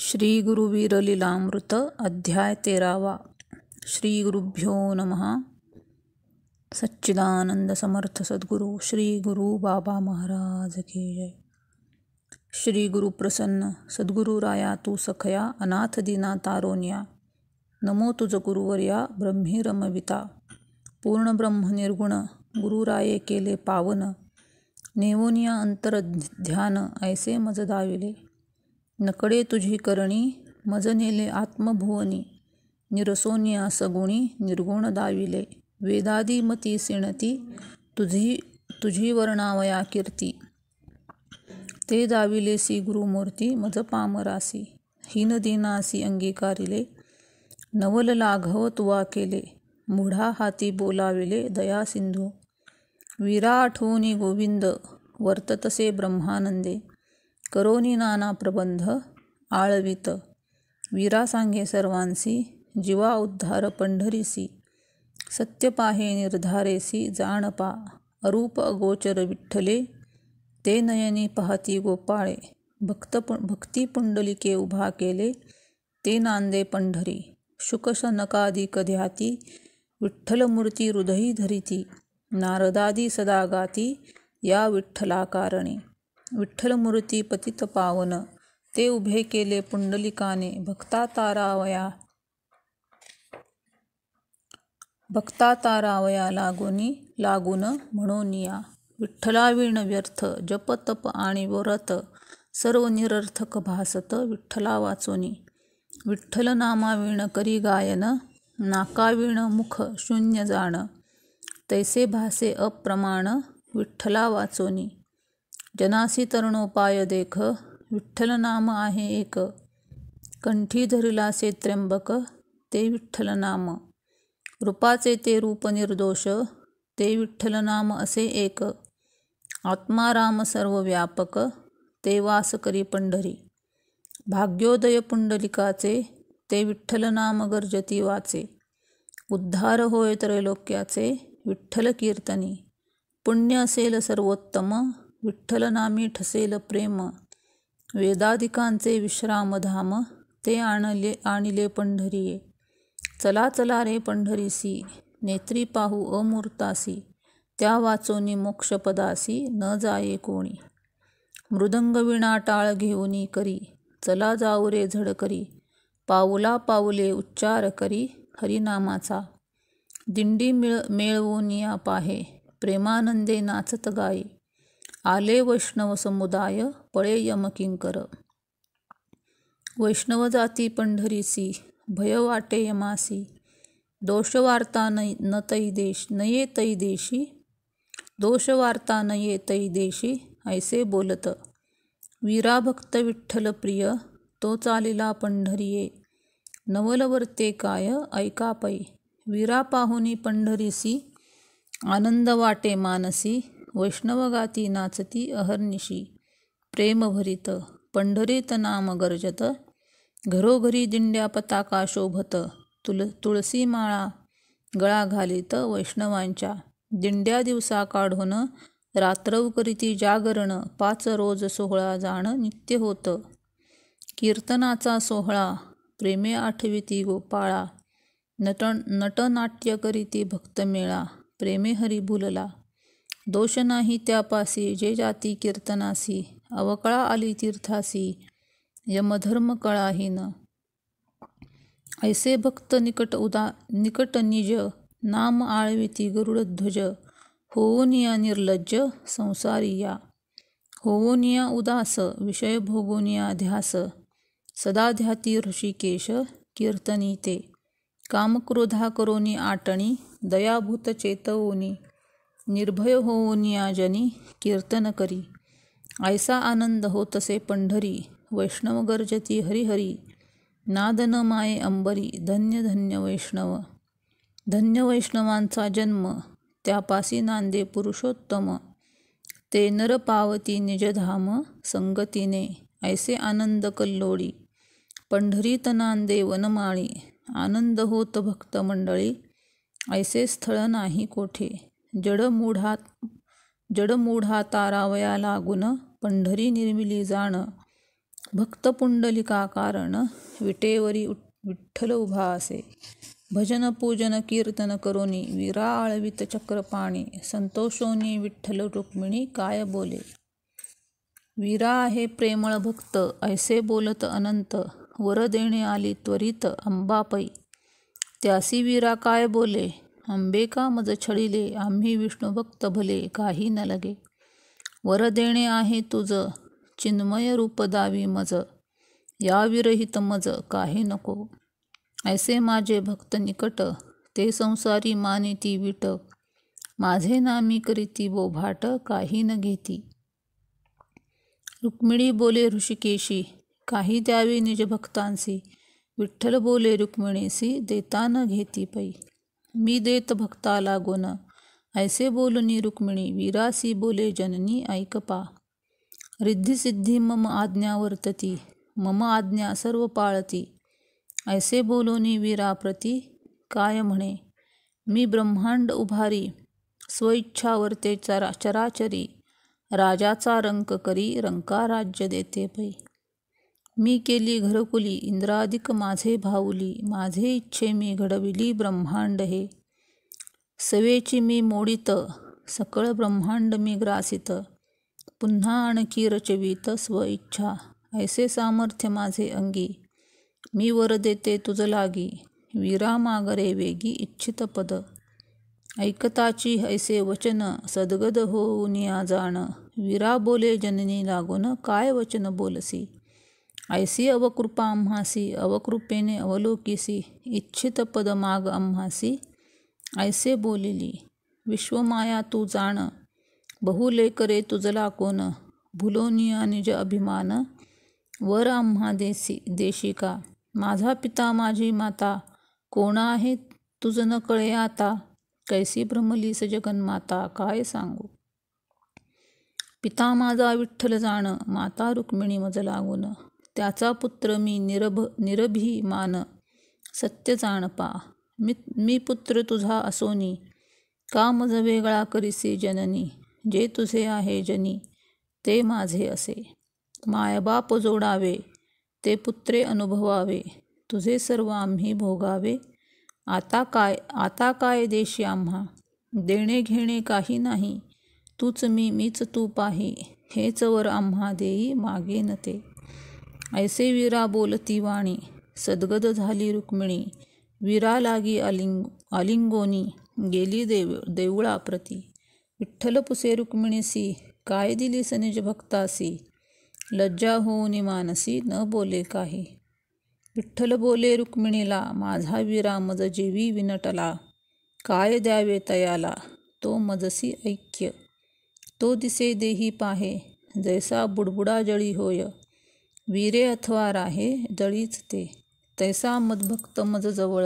श्री गुरुवीर लीलामृत अध्याय 13वा. श्री गुरुभ्यो नमः. सच्चिदानंद समर्थ सद्गुरु श्री गुरु बाबा महाराज की जय. श्री गुरु प्रसन्न सद्गुरु राया तू सखया अनाथ दीना तारोनिया. नमो तुझ गुरुवर्या ब्रह्मी रमविता. पूर्ण ब्रह्म निर्गुण गुरुराये केले पावन. नेवोनिया अंतर ध्यान ऐसे मज दाविले. नकडे तुझी करणी मज नेले आत्मभुवनी. निरसोनिया सगुणी निर्गुण दाविले. वेदादी मती सिणती तुझी वर्णावया कीर्ती. ते दाविलेसी गुरुमूर्ती मज पामरासी. हीन दीनासी अंगीकारिले. नवल लाघव तुवा केले. मूढा हाती बोलाविले दया सिंधू. वीरा आठवणी गोविंद वर्ततसे ब्रह्मानंदे. करोनी नाना प्रबंध आळवित. वीरा सांगे सर्वांसी जीवा उद्धार पंढरीसी. सत्य पाहे निर्धारेसी जाणपा. अरूप अगोचर विठ्ठले ते नयनी पाहती गोपाळे. भक्ती पुंडलिके उभा केले ते नांदे पंढरी. शुकशनकादिक ध्याती विठ्ठल मूर्ती हृदयी धरिती. नारदादी सदा गाती या विठ्ठला कारणे. विठ्ठल मूर्ती पतित पावन ते उभे केले पुंडलिकाने. भक्ता तारावया लागून म्हणोनिया. विठ्ठलाविण व्यर्थ जप तप आणि व्रत. सर्व निरर्थक भासत विठ्ठला वाचोनी. विठ्ठल नामाविण करी गायन नाकाविण मुख शून्य जाण. तैसे भासे अप्रमाण विठ्ठला वाचोनी. जनासी तरुणोपाय देख विठ्ठल नाम आहे एक. कंठी धरिलासे त्र्यंबक ते विठ्ठल नाम. रूपाचे ते रूप निर्दोष ते विठ्ठल नाम असे एक. आत्मा राम सर्व व्यापक ते वास करी पंढरी. भाग्योदय पुंडलिकाचे ते विठ्ठल नाम गर्जती वाचे. उद्धार होय त्रैलोक्याचे विठ्ठल कीर्तनी. पुण्य असेल सर्वोत्तम विठ्ठल नामी ठसेल प्रेम. वेदादिकांचे विश्रामधाम ते आणिले पंढरीये. चला चला रे पंढरीसी नेत्री पाहू अमूर्तासी. त्या वाचोनी मोक्षपदासी न जाये कोणी. मृदंग विणा टाळ घेऊनी करी चला जाऊ रे झडकरी. पाऊला पाऊले उच्चार करी हरिनामाचा. दिंडी मेळवोनिया पाहे प्रेमानंदे नाचत गाये. आले वैष्णव समुदाय पळे यमकिंकर. वैष्णव जाती पंढरीसी भय वाटे यमासी. दोष वार्ता नये तै देशी. दोष वार्ता नये तै देशी ऐसे बोलत. वीरा भक्त विठ्ठल प्रिय तो चालिला पंढरीये. नवल वर्ते काय ऐका पै. वीरा पाहुनी पंढरीसी आनंद वाटे मानसी. वैष्णव गाती नाचती अहर्निशी. प्रेम भरित पंढरीत नाम गर्जत. घरोघरी दिंड्या पताका शोभत. तुळसी माळा गळा घालीत वैष्णवांच्या. दिंड्या दिवसा काढून रात्रव करीती जागरण. 5 रोज सोहळा जाण नित्य होत. कीर्तनाचा सोहळा प्रेमे आठविती गोपाळा. नटनाट्य करीती भक्त मेळा. प्रेमे हरी भुलला. दोष नाही त्यापासी जे जाती कीर्तनासी. अवकळा आली तीर्थासी यमधर्म कळाहीन. ऐसे भक्त निकट निज नाम आळविती गरुडध्वज. होवोनिया निर्लज्ज संसारिया. होवोनिया उदास विषय भोगोनिया ध्यास. सदा ध्याती ऋषिकेश कीर्तनी ते. कामक्रोधा करोनी आटणी दयाभूत चेतवोनी. निर्भय होवोनिया जनी कीर्तन करी. ऐसा आनंद होतसे पंढरी. वैष्णव गर्जती हरिहरी. नादन माये अंबरी. धन्य धन्य वैष्णव. धन्य वैष्णवांचा जन्म त्यापासी नांदे पुरुषोत्तम. ते नर पावती निजधाम संगतीने. ऐसे आनंद कल्लोळी पंढरीत नांदे वनमाळी. आनंद होत भक्त मंडळी ऐसे स्थळ नाही कोठे. जडमूढा तारावया लागून पंढरी निर्मिली जाण. भक्त पुंडलिका कारण विटेवरी विठ्ठल उभा असे. भजन पूजन कीर्तन करोनी वीरा आळवित चक्रपाणी. संतोषोनी विठ्ठल रुक्मिणी काय बोले. वीरा आहे प्रेमळ भक्त ऐसे बोलत अनंत. वर देणे आली त्वरित अंबापै. त्यासी वीरा काय बोले. अंबेका मज छळिले आम्ही विष्णुभक्त भले काही न लगे. वर देणे आहे तुझ चिन्मय रूप दावी मज. या विरहित मज काही नको. ऐसे माझे भक्त निकट ते संसारी मानिती विट. माझे नामी करीती बोभाट काही न घेती. रुक्मिणी बोले ऋषिकेशी काही द्यावे निज भक्तांसी. विठ्ठल बोले रुक्मिणीसी देता न घेती पै. मी देत भक्ताला गुण ऐसे बोलुनी रुक्मिणी. वीरासी बोले जननी ऐक पा. रिद्धी सिद्धी मम आज्ञा वर्तती मम आज्ञा सर्व पाळती. ऐसे बोलोनी वीराप्रती काय म्हणे. मी ब्रह्मांड उभारी स्वइच्छा वर्ते चराचरी. राजाचा रंक करी रंका राज्य देते पै. मी केली घरकुली इंद्रादिक माझे भाऊली. माझे इच्छे मी घडविली ब्रह्मांड हे. सवेची मी मोडित सकळ ब्रह्मांड मी ग्रासित. पुन्हा आणखी रचवित स्वइच्छा ऐसे सामर्थ्य माझे अंगी. मी वर देते तुझ लागी वीरा मागरे वेगी इच्छित पद. ऐकताची ऐसे वचन सद्गद होऊनिया जाण. वीरा बोले जननी लागून काय वचन बोलसी. ऐसी अवकृपा आम्हासी अवकृपेने अवलोकिसी. इच्छित पद माग आम्हासी ऐसे बोलिली. विश्वमाया तू जाण बहुले करे तुझला कोण. भुलोनिया निज अभिमान वर आम्हा देशिका. माझा पिता माझी माता कोण आहे तुझ न कळे आता. कैसी भ्रमलीस जगन्माता काय सांगू. पिता माझा विठ्ठल जाण माता रुक्मिणी मज लागून. त्याचा पुत्र मी निरभिमान सत्य जाण पा. मी पुत्र तुझा असोनी का मज वेगळा करीसी जननी. जे तुझे आहे जनी ते माझे असे. मायबाप जोडावे ते पुत्रे अनुभवावे. तुझे सर्व आम्ही भोगावे. आता काय देशी आम्हा. देणे घेणे काही नाही तूच मी मीच तू पाही. हेच वर आम्हा देई मागेन ते. ऐसे वीरा बोलती वाणी सद्गद झाली रुक्मिणी. वीरा लागी आलिंगोनी गेली देवळाप्रती. विठ्ठल पुसे रुक्मिणीसी काय दिलीस निज भक्तासी. लज्जा होऊनी मानसी न बोले काही. विठ्ठल बोले रुक्मिणीला माझा वीरा मज जीवी विनटला. काय द्यावे तयाला तो मजसी ऐक्य. तो दिसे देही पाहे जैसा बुडबुडा जळी होय. वीरे अथवा राहे जळीच ते. तैसा मदभक्त मज जवळ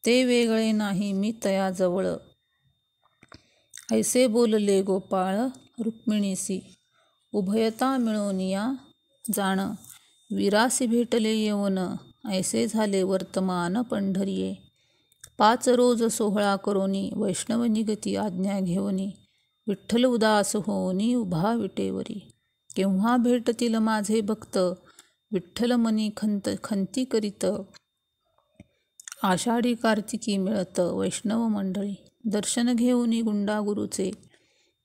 ते वेगळे नाही मी तया जवळ. ऐसे बोलले गोपाळ रुक्मिणीसी उभयता मिळोनिया जाण. वीरासी भेटले येऊन ऐसे झाले वर्तमान पंढरिये. 5 रोज सोहळा करोनी वैष्णव निगती आज्ञा घेऊनी. विठ्ठल उदास होऊनी उभा विटेवरी. केव्हा भेटतील माझे भक्त विठ्ठल मनी खंती करीत. आषाढी कार्तिकी मिळत वैष्णव मंडळी. दर्शन घेऊनी गुंडागुरुचे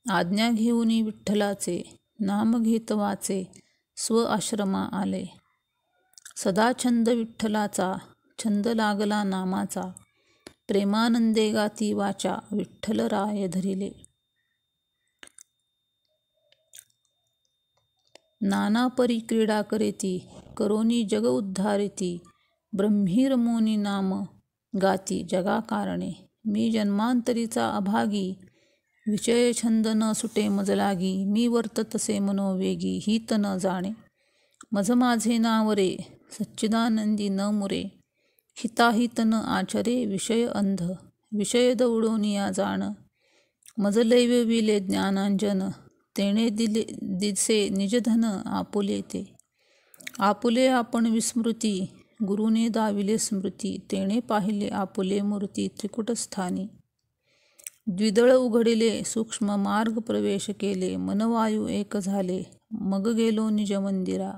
आज्ञा घेऊनी विठ्ठलाचे. नाम घेत वाचे स्व आश्रमा आले. सदा छंद विठ्ठलाचा छंद लागला नामाचा. प्रेमानंदे गाती वाचा विठ्ठल राय धरिले. नाना परी क्रीडा करेती करोनी जग उद्धारिती. ब्रह्मी रमोनी नाम गाती जगा कारणे. मी जन्मांतरीचा अभागी विषय छंद न सुटे मज लागी. मी वर्ततसे मनोवेगी हित न जाणे. मज माझे नावरे सच्चिदानंदी न मुरे. हिताहित न आचरे विषय अंध. विषय दौडोनिया जाण मज लैवविले ज्ञानांजन. तेणे दिसे निजधन आपुले ते. आपुले आपण विस्मृती गुरुने दाविले स्मृती. तेणे पाहिले आपुले मूर्ती त्रिकुटस्थानी. द्विदळ उघडिले सूक्ष्म मार्ग प्रवेश केले. मनवायू एक झाले मग गेलो निज मंदिरा.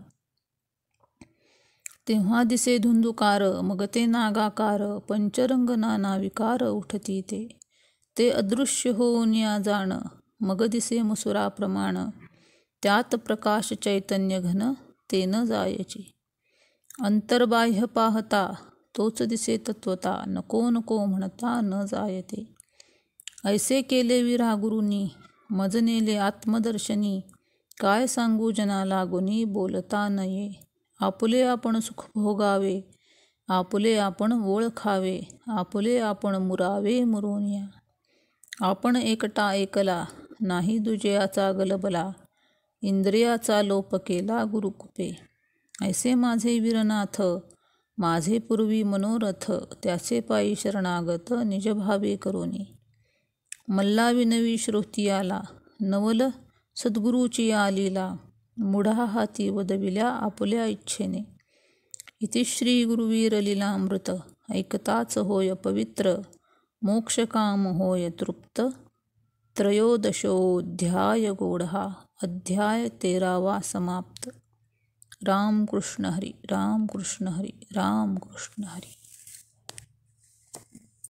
तेव्हा दिसे धुंदुकार मग ते नागाकार, पंचरंग नाना विकार उठती ते अदृश्य होऊन या जाण, मग दिसे मसुराप्रमाण, त्यात प्रकाश चैतन्य घन ते न जायची. अंतर्बाह्य पाहता तोच दिसे तत्वता, नको नको म्हणता न जायते. ऐसे केले विरागुरुनी, मज नेले आत्मदर्शनी, काय सांगू जना लागुनी बोलता नये. आपुले आपण सुख भोगावे, आपुले आपण ओळखावे, आपुले आपण मुरावे मुरोनिया. आपण एकटा ऐकला, नाही दुजयाचा गलबला, इंद्रियाचा लोप केला गुरुकृपे. ऐसे माझे वीरनाथ, माझे पूर्वी मनोरथ, त्याचे पायी शरणागत निजभावे करोनी. मल्ला विनवी श्रोती आला, नवल सद्गुरूची आलीला, मुढा हाती वदविल्या आपुल्या इच्छेने. इति श्री गुरुवीर लीलामृत, ऐकताच होय पवित्र, मोक्षकाम होय तृप्त. त्रयोदशोऽध्याय गौडहा, अध्याय 13वा समाप्त. राम कृष्ण हरी, राम कृष्ण हरी, राम कृष्ण हरी.